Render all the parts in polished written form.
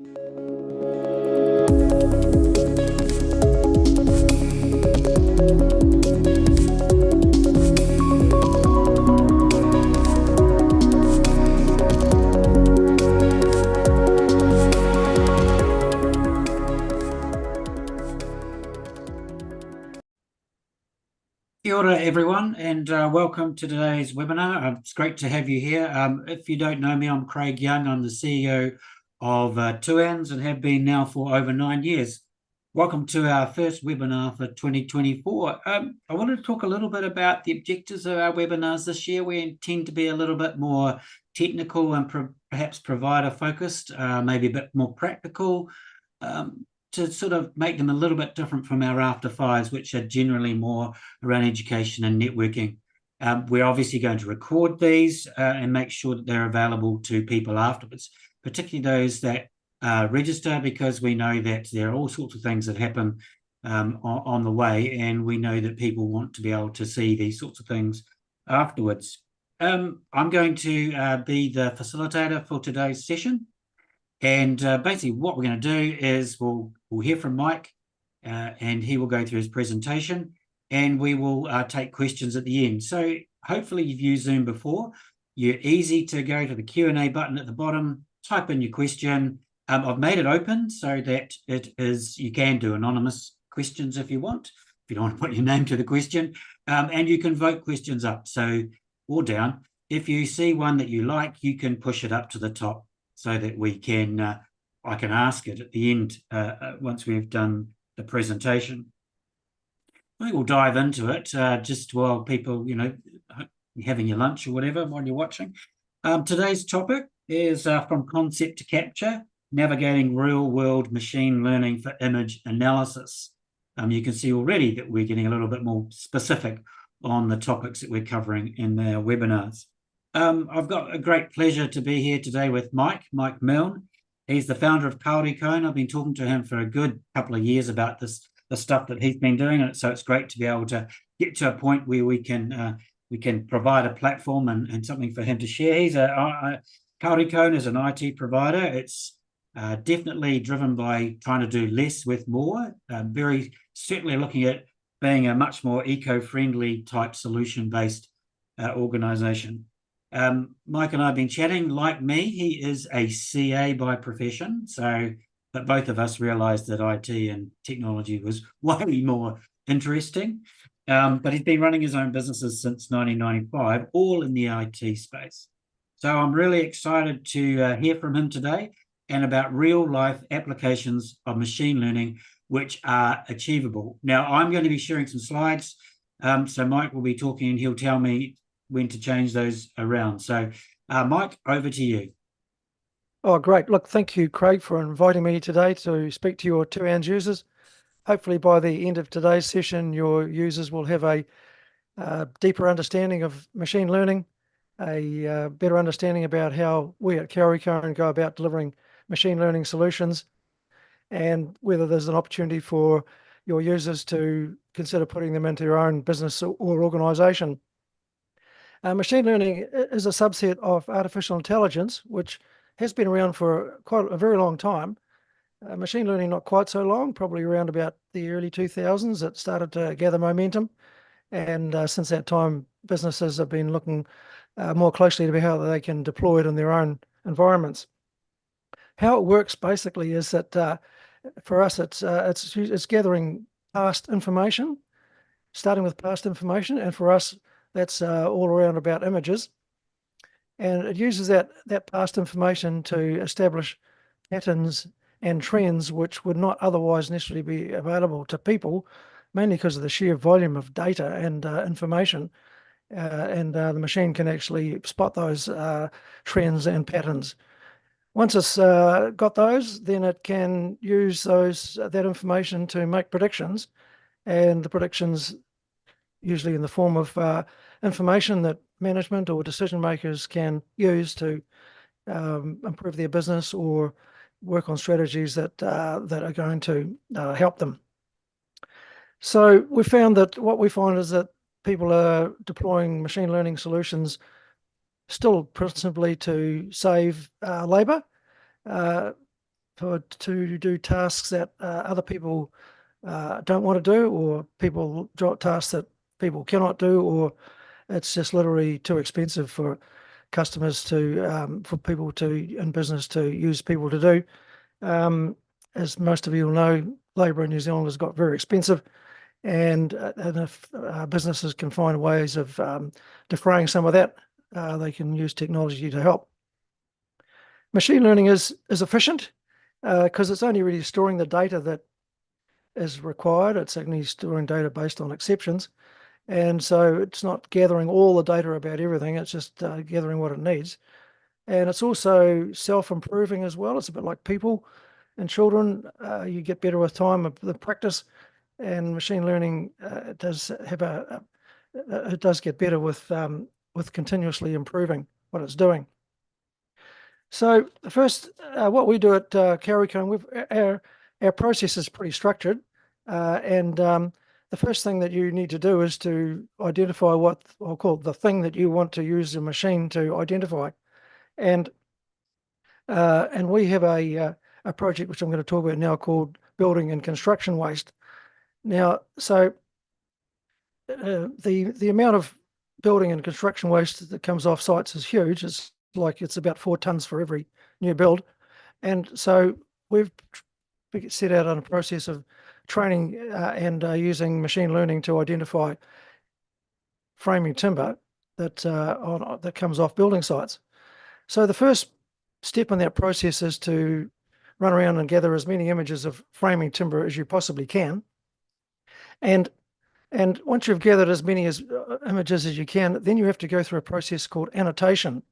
Kia ora, everyone, and welcome to today's webinar. It's great to have you here. If you don't know me, I'm Craig Young. I'm the CEO of Tuans and have been now for over 9 years. Welcome to our first webinar for 2024. I wanted to talk a little bit about the objectives of our webinars this year. We intend to be a little bit more technical and perhaps provider focused, maybe a bit more practical, to sort of make them a little bit different from our after fives, which are generally more around education and networking. We're obviously going to record these and make sure that they're available to people afterwards, particularly those that register, because we know that there are all sorts of things that happen on the way, and we know that people want to be able to see these sorts of things afterwards. I'm going to be the facilitator for today's session. And basically what we're going to do is we'll hear from Mike and he will go through his presentation, and we will take questions at the end. So hopefully you've used Zoom before. You're easy to go to the Q&A button at the bottom, type in your question. I've made it open so that you can do anonymous questions if you want, if you don't want to put your name to the question, and you can vote questions up or down. If you see one that you like, you can push it up to the top, so that I can ask it at the end once we've done the presentation. I think we'll dive into it just while people, having your lunch or whatever while you're watching. Today's topic is from concept to capture, navigating real-world machine learning for image analysis. You can see already that we're getting a little bit more specific on the topics that we're covering in our webinars. I've got a great pleasure to be here today with Mike Milne. He's the founder of Kauricone. I've been talking to him for a good couple of years about the stuff that he's been doing, and so it's great to be able to get to a point where we can provide a platform and something for him to share. Kauricone is an IT provider. It's definitely driven by trying to do less with more. Very certainly looking at being a much more eco-friendly type solution-based organization. Mike and I have been chatting. Like me, he is a CA by profession, but both of us realized that IT and technology was way more interesting. But he's been running his own businesses since 1995, all in the IT space. So I'm really excited to hear from him today and about real-life applications of machine learning, which are achievable. Now, I'm going to be sharing some slides. So Mike will be talking and he'll tell me when to change those around. So Mike, over to you. Oh, great. Look, thank you, Craig, for inviting me today to speak to your Tuans users. Hopefully by the end of today's session, your users will have a deeper understanding of machine learning, a better understanding about how we at Kauricone go about delivering machine learning solutions, and whether there's an opportunity for your users to consider putting them into their own business or organization. Machine learning is a subset of artificial intelligence, which has been around for quite a very long time. Machine learning not quite so long, probably around about the early 2000s, it started to gather momentum. And since that time, businesses have been looking more closely to how they can deploy it in their own environments. How it works basically is that for us, it's gathering past information, starting with past information, and for us, that's all around about images. And it uses that past information to establish patterns and trends which would not otherwise necessarily be available to people, mainly because of the sheer volume of data and information. The machine can actually spot those trends and patterns. Once it's got those, then it can use that information to make predictions, and the predictions usually in the form of information that management or decision makers can use to improve their business or work on strategies that are going to help them. So we found that what we find is that people are deploying machine learning solutions still principally to save labour. to do tasks that other people don't want to do, or tasks that people cannot do, or it's just literally too expensive for customers for people in business to use people to do. As most of you will know, labour in New Zealand has got very expensive, and if businesses can find ways of defraying some of that, they can use technology to help. Machine learning is efficient because it's only really storing the data that is required. It's only storing data based on exceptions. And so it's not gathering all the data about everything. It's just gathering what it needs. And it's also self-improving as well. It's a bit like people and children. You get better with time of the practice, and machine learning does get better with continuously improving what it's doing. So the first, what we do at Kauricone, our process is pretty structured, and the first thing that you need to do is to identify what I'll call the thing that you want to use the machine to identify, and we have a project which I'm going to talk about now called building and construction waste. Now, so the amount of building and construction waste that comes off sites is huge. It's about 4 tons for every new build, and so we've set out on a process of training and using machine learning to identify framing timber that comes off building sites. So the first step in that process is to run around and gather as many images of framing timber as you possibly can, and once you've gathered as many images as you can, then you have to go through a process called annotation.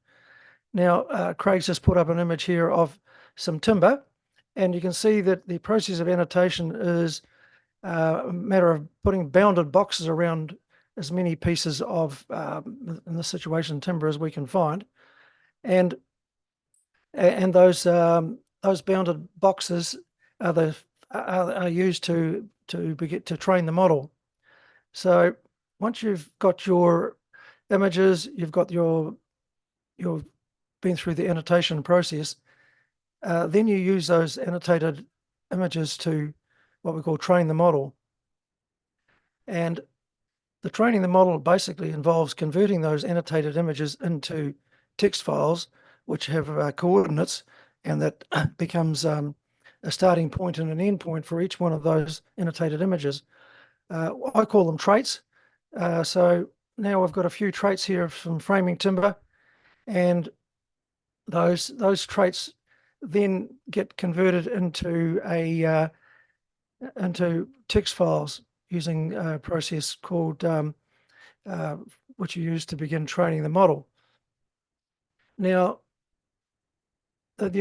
Now, Craig's just put up an image here of some timber, and you can see that the process of annotation is a matter of putting bounded boxes around as many pieces of, in this situation, timber as we can find, and those bounded boxes are used to train the model. So once you've got your images, you've been through the annotation process, then you use those annotated images to what we call train the model. And the training the model basically involves converting those annotated images into text files, which have coordinates, and that becomes a starting point and an end point for each one of those annotated images. I call them traits. So now I've got a few traits here from framing timber, and those traits then get converted into text files using a process called which you use to begin training the model. Now, at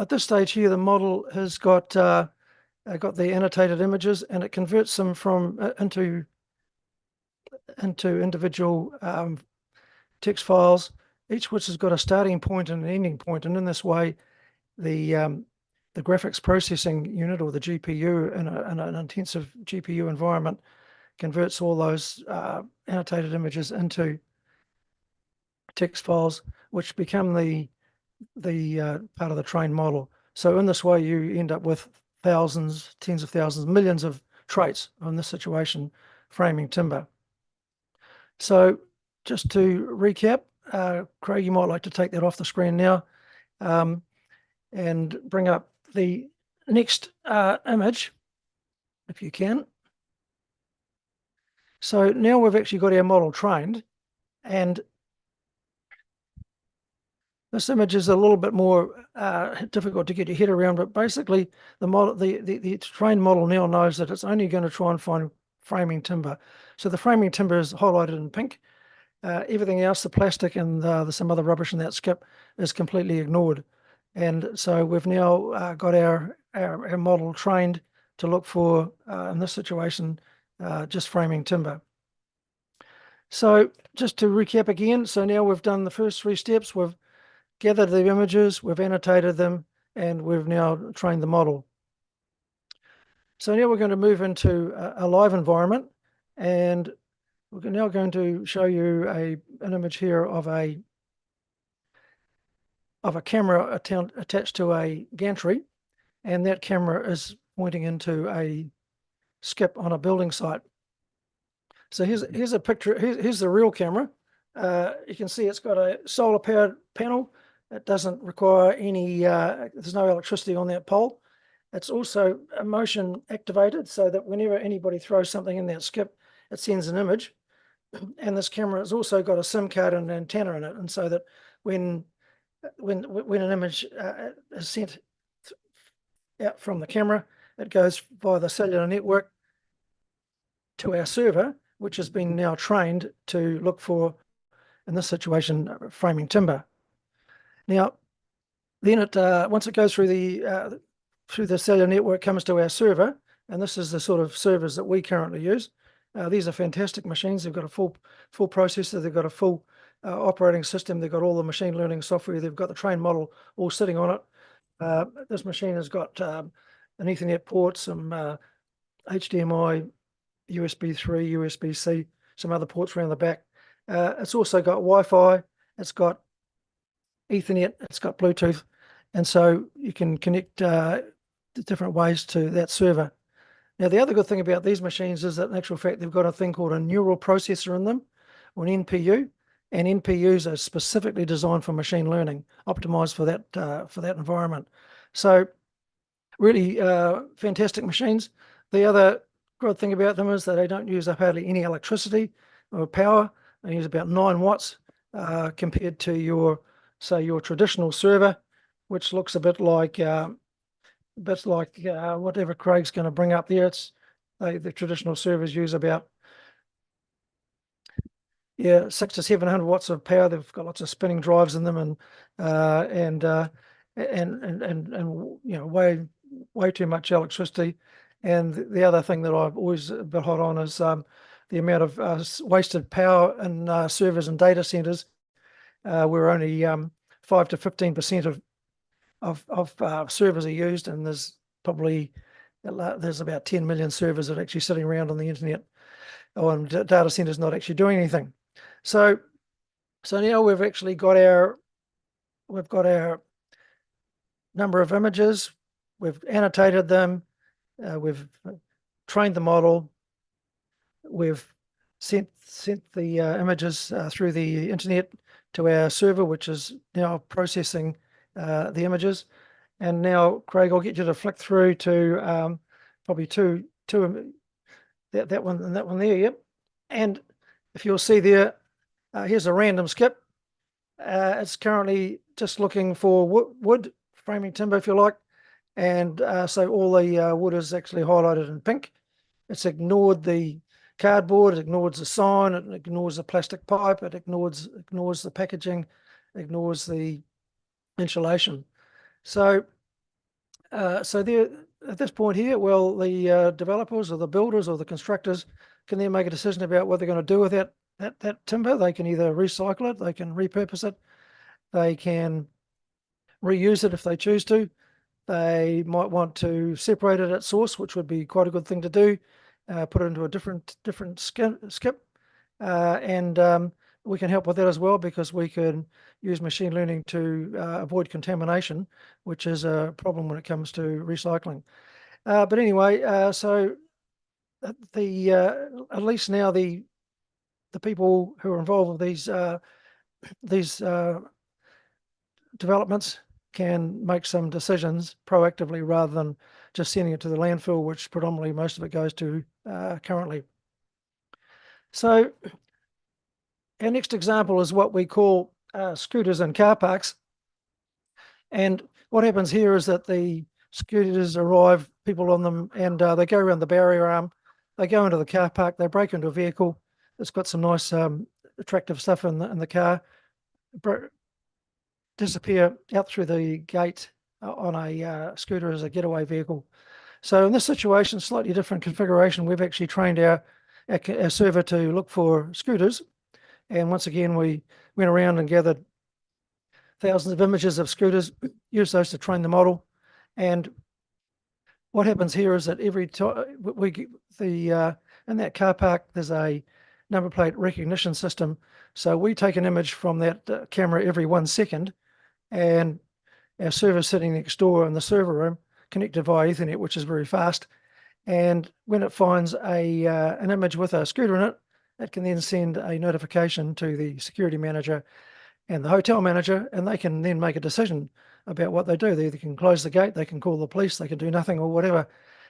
this stage here, the model has got the annotated images, and it converts them into individual text files, each which has got a starting point and an ending point. And in this way, the graphics processing unit, or the GPU, in an intensive GPU environment, converts all those annotated images into text files, which become the part of the trained model. So in this way, you end up with thousands, tens of thousands, millions of traits, in this situation, framing timber. So just to recap, Craig, you might like to take that off the screen now, and bring up the next image, if you can. So now we've actually got our model trained, and this image is a little bit more difficult to get your head around, but basically the trained model now knows that it's only going to try and find framing timber. So the framing timber is highlighted in pink. Everything else, the plastic and some other rubbish in that skip, is completely ignored. And so we've now got our model trained to look for, in this situation, just framing timber. So just to recap again, so now we've done the first 3 steps. We've gathered the images, we've annotated them, and we've now trained the model. So now we're going to move into a live environment, and we're now going to show you an image here of a camera attached to a gantry, and that camera is pointing into a skip on a building site. So here's a picture. Here's the real camera. You can see it's got a solar powered panel. It doesn't require any, there's no electricity on that pole. It's also motion activated, so that whenever anybody throws something in that skip, it sends an image. And this camera has also got a SIM card and an antenna in it, and so that when an image is sent out from the camera, it goes via the cellular network to our server, which has been now trained to look for, in this situation, framing timber. Now, then once it goes through the cellular network, comes to our server, and this is the sort of servers that we currently use. These are fantastic machines. They've got a full processor. They've got a full operating system. They've got all the machine learning software. They've got the trained model all sitting on it. This machine has got an Ethernet port, some HDMI, USB 3, USB-C, some other ports around the back. It's also got Wi-Fi. It's got Ethernet. It's got Bluetooth. And so you can connect different ways to that server. Now, the other good thing about these machines is that, in actual fact, they've got a thing called a neural processor in them, or an NPU, and NPUs are specifically designed for machine learning, optimized for that environment. So, really fantastic machines. The other good thing about them is that they don't use up hardly any electricity or power. They use about 9 watts compared to your traditional server, which looks a bit like whatever Craig's going to bring up there. The traditional servers use about 600 to 700 watts of power. They've got lots of spinning drives in them, and way too much electricity. And the other thing that I've always a bit hot on is the amount of wasted power in servers and data centers. Where only 5 to 15% of servers are used, and there's about 10 million servers that are actually sitting around on the internet or on data centers not actually doing anything. So now we've got our number of images. We've annotated them. We've trained the model. We've sent the images through the internet to our server, which is now processing the images. And now, Craig, I'll get you to flick through to probably two that one and that one there. Yep. And if you'll see there, here's a random skip. It's currently just looking for wood, framing timber, if you like. And so all the wood is actually highlighted in pink. It's ignored the cardboard, it ignores the sign, it ignores the plastic pipe, it ignores the packaging, ignores the insulation. So there at this point here, well, the developers or the builders or the constructors can then make a decision about what they're going to do with that timber. They can either recycle it, they can repurpose it, they can reuse it if they choose to. They might want to separate it at source, which would be quite a good thing to do. Put it into a different skip, and we can help with that as well, because we can use machine learning to avoid contamination, which is a problem when it comes to recycling. But anyway, so at least now the people who are involved with these developments can make some decisions proactively rather than just sending it to the landfill, which predominantly most of it goes to currently. So our next example is what we call scooters in car parks. And what happens here is that the scooters arrive, people on them, and they go around the barrier arm, they go into the car park, they break into a vehicle that's got some nice attractive stuff in the car, disappear out through the gate on a scooter as a getaway vehicle. So in this situation, slightly different configuration, we've actually trained our server to look for scooters. And once again, we went around and gathered thousands of images of scooters, used those to train the model. And what happens here is that every time in that car park, there's a number plate recognition system. So we take an image from that camera every 1 second, and our server sitting next door in the server room connected via Ethernet, which is very fast. And when it finds an image with a scooter in it, it can then send a notification to the security manager and the hotel manager, and they can then make a decision about what they do. They either can close the gate, they can call the police, they can do nothing or whatever.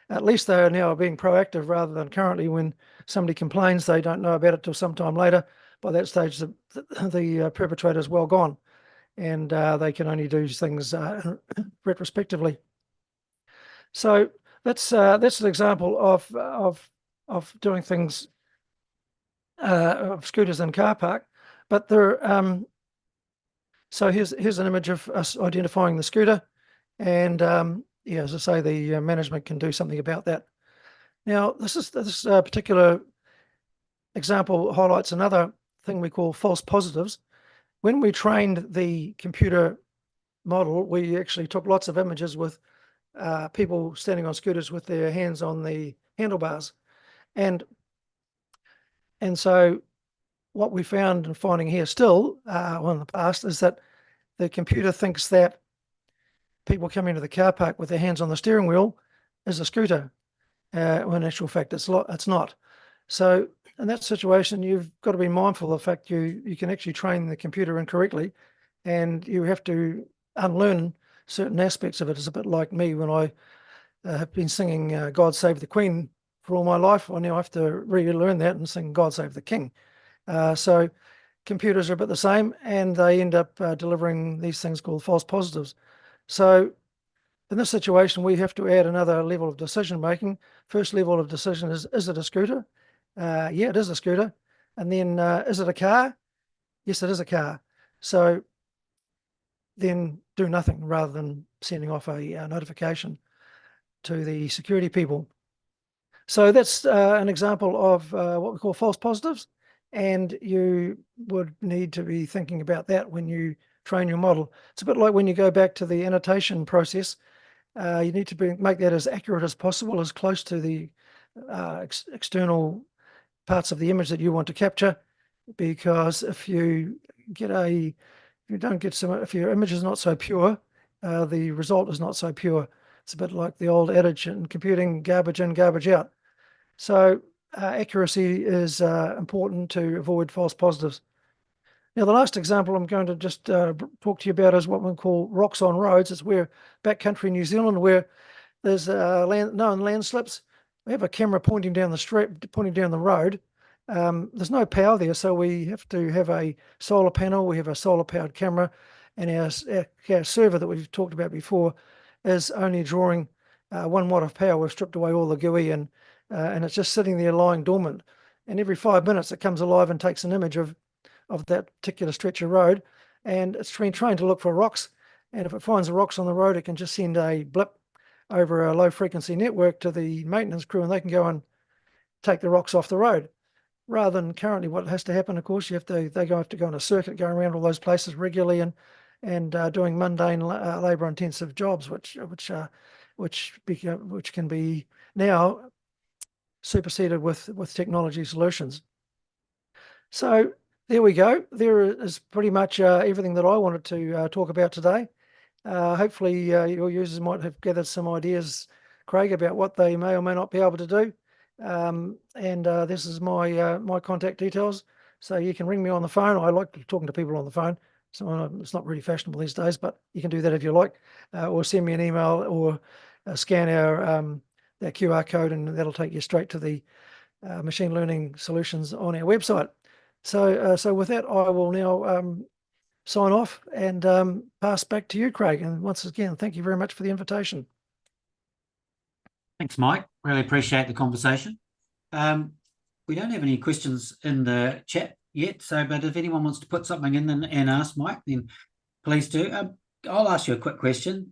At least they are now being proactive rather than currently when somebody complains, they don't know about it till sometime later. By that stage, the perpetrator is well gone, and they can only do things retrospectively. So that's an example of doing things of scooters in car park. But there, so here's an image of us identifying the scooter, and yeah, as I say, the management can do something about that. Now, this particular example highlights another thing we call false positives. When we trained the computer model, we actually took lots of images with people standing on scooters with their hands on the handlebars, and so what we found and finding here still, well, in the past, is that the computer thinks that people coming into the car park with their hands on the steering wheel is a scooter, when in actual fact it's not. So in that situation, you've got to be mindful of the fact you can actually train the computer incorrectly, and you have to unlearn certain aspects of it. It's a bit like me when I have been singing God Save the Queen for all my life. I now have to relearn that and sing God Save the King. So computers are a bit the same, and they end up delivering these things called false positives. So in this situation, we have to add another level of decision making. First level of decision is it a scooter? Yeah, it is a scooter. And then is it a car? Yes, it is a car. So then do nothing rather than sending off a notification to the security people. So that's an example of what we call false positives, and you would need to be thinking about that when you train your model. It's a bit like when you go back to the annotation process. You need to make that as accurate as possible, as close to the external parts of the image that you want to capture, because if you don't get if your image is not so pure, the result is not so pure. It's a bit like the old adage in computing: garbage in, garbage out. So accuracy is important to avoid false positives. Now, the last example I'm going to just talk to you about is what we call rocks on roads. It's where backcountry New Zealand, where there's known landslips. We have a camera pointing down the street, pointing down the road. There's no power there, so we have to have a solar panel. We have a solar-powered camera, and our server that we've talked about before is only drawing 1 watt of power. We've stripped away all the GUI, and it's just sitting there lying dormant. And every 5 minutes, it comes alive and takes an image of that particular stretch of road, and it's been trained to look for rocks. And if it finds the rocks on the road, it can just send a blip over a low frequency network to the maintenance crew, and they can go and take the rocks off the road. Rather than currently what has to happen, of course, they have to go on a circuit, going around all those places regularly and doing mundane labor intensive jobs, which can be now superseded with technology solutions. So there we go. There is pretty much everything that I wanted to talk about today. Hopefully your users might have gathered some ideas, Craig, about what they may or may not be able to do. This is my contact details, so you can ring me on the phone. I like talking to people on the phone, so it's not really fashionable these days, but you can do that if you like, or send me an email, or scan our that QR code, and that'll take you straight to the machine learning solutions on our website. So with that, I will now sign off and pass back to you, Craig. And once again, thank you very much for the invitation. Thanks, Mike. Really appreciate the conversation. We don't have any questions in the chat yet, but if anyone wants to put something in and ask Mike, then please do. I'll ask you a quick question.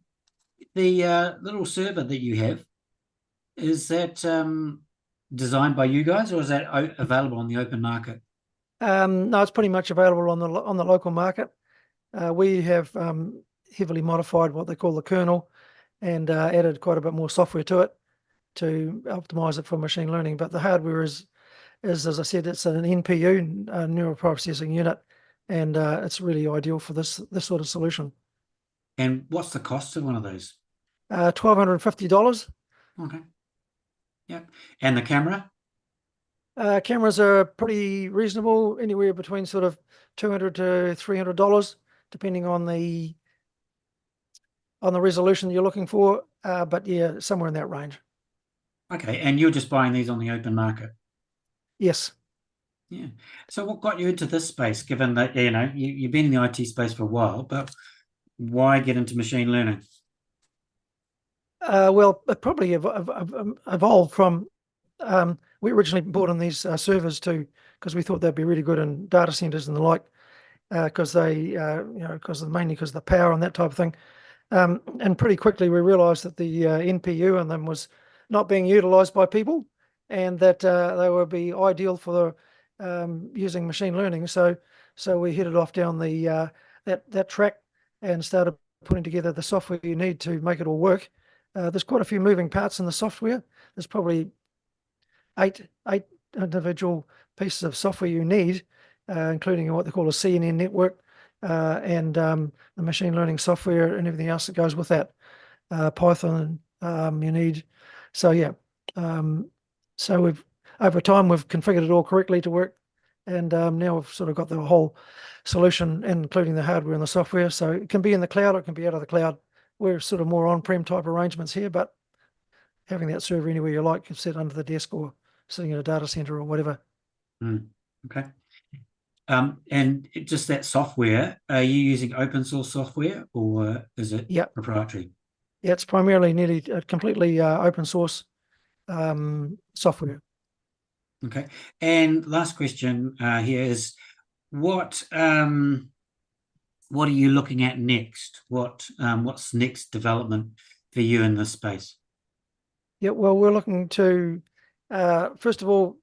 The little server that you have, is that designed by you guys, or is that available on the open market? No, it's pretty much available on the local market. We have heavily modified what they call the kernel, and added quite a bit more software to it to optimize it for machine learning. But the hardware is as I said, it's an NPU, neural processing unit, and it's really ideal for this sort of solution. And what's the cost of one of those? $1,250. Okay. Yep. And the camera? Cameras are pretty reasonable, anywhere between sort of $200 to $300, depending on the resolution you're looking for. But yeah, somewhere in that range. Okay. And you're just buying these on the open market? Yes. Yeah. So what got you into this space, given that, you've been in the IT space for a while, but why get into machine learning? Well, it probably evolved from, we originally bought in these servers because we thought they'd be really good in data centers and the like, because mainly because of the power and that type of thing. And pretty quickly we realized that the NPU in them was not being utilized by people, and that they would be ideal for using machine learning. So we headed off down that track and started putting together the software you need to make it all work. There's quite a few moving parts in the software. There's probably eight individual pieces of software you need, including what they call a CNN network, and the machine learning software and everything else that goes with that. Python you need. So yeah, so over time we've configured it all correctly to work, and now we've sort of got the whole solution, including the hardware and the software. So it can be in the cloud, it can be out of the cloud. We're sort of more on-prem type arrangements here, but having that server anywhere you like, you can sit under the desk or sitting in a data center or whatever. Okay. And just that software, are you using open source software or is it proprietary? Yeah, it's primarily nearly completely open source software. Okay. And last question here is, what are you looking at next? What's next development for you in this space? Yeah, well, we're looking to, first of all,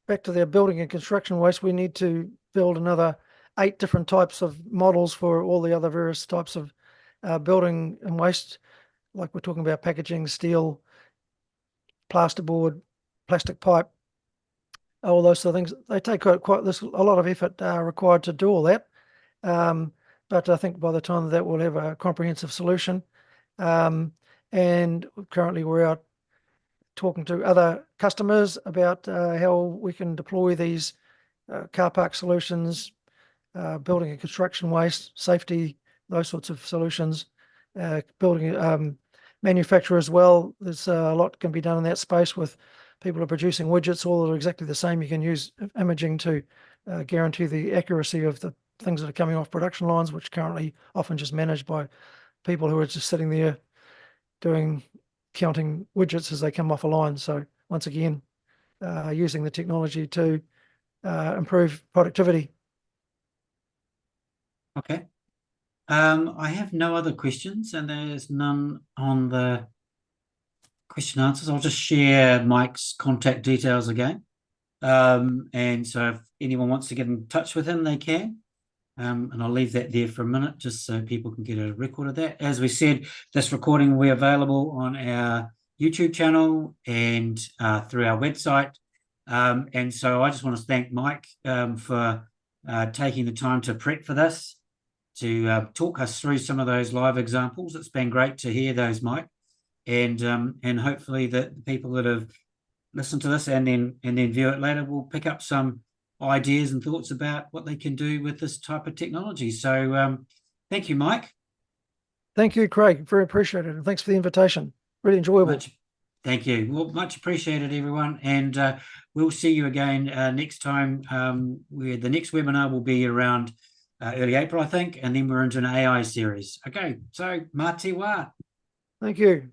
back to their building and construction waste, we need to build another 8 different types of models for all the other various types of building and waste, like we're talking about packaging, steel, plasterboard, plastic pipe, all those sort of things. They take there's a lot of effort required to do all that. But I think by the time that we'll have a comprehensive solution. And currently we're out talking to other customers about how we can deploy these car park solutions, building and construction waste, safety, those sorts of solutions, building manufacture as well. There's a lot can be done in that space with people are producing widgets, all are exactly the same. You can use imaging to guarantee the accuracy of the things that are coming off production lines, which currently often just managed by people who are just sitting there counting widgets as they come off a line. So once again, using the technology to improve productivity. Okay. I have no other questions, and there's none on the question answers. I'll just share Mike's contact details again. And so if anyone wants to get in touch with him, they can. And I'll leave that there for a minute just so people can get a record of that. As we said, this recording will be available on our YouTube channel and through our website. And so I just want to thank Mike for taking the time to prep for this, to talk us through some of those live examples. It's been great to hear those, Mike. And hopefully the people that have listened to this and then view it later will pick up some ideas and thoughts about what they can do with this type of technology. So thank you, Mike. Thank you, Craig. Very appreciated. And thanks for the invitation. Really enjoyable. Thank you. Well, much appreciated, everyone. And we'll see you again next time, where the next webinar will be around early April, I think. And then we're into an AI series. Okay, so mā te wā. Thank you.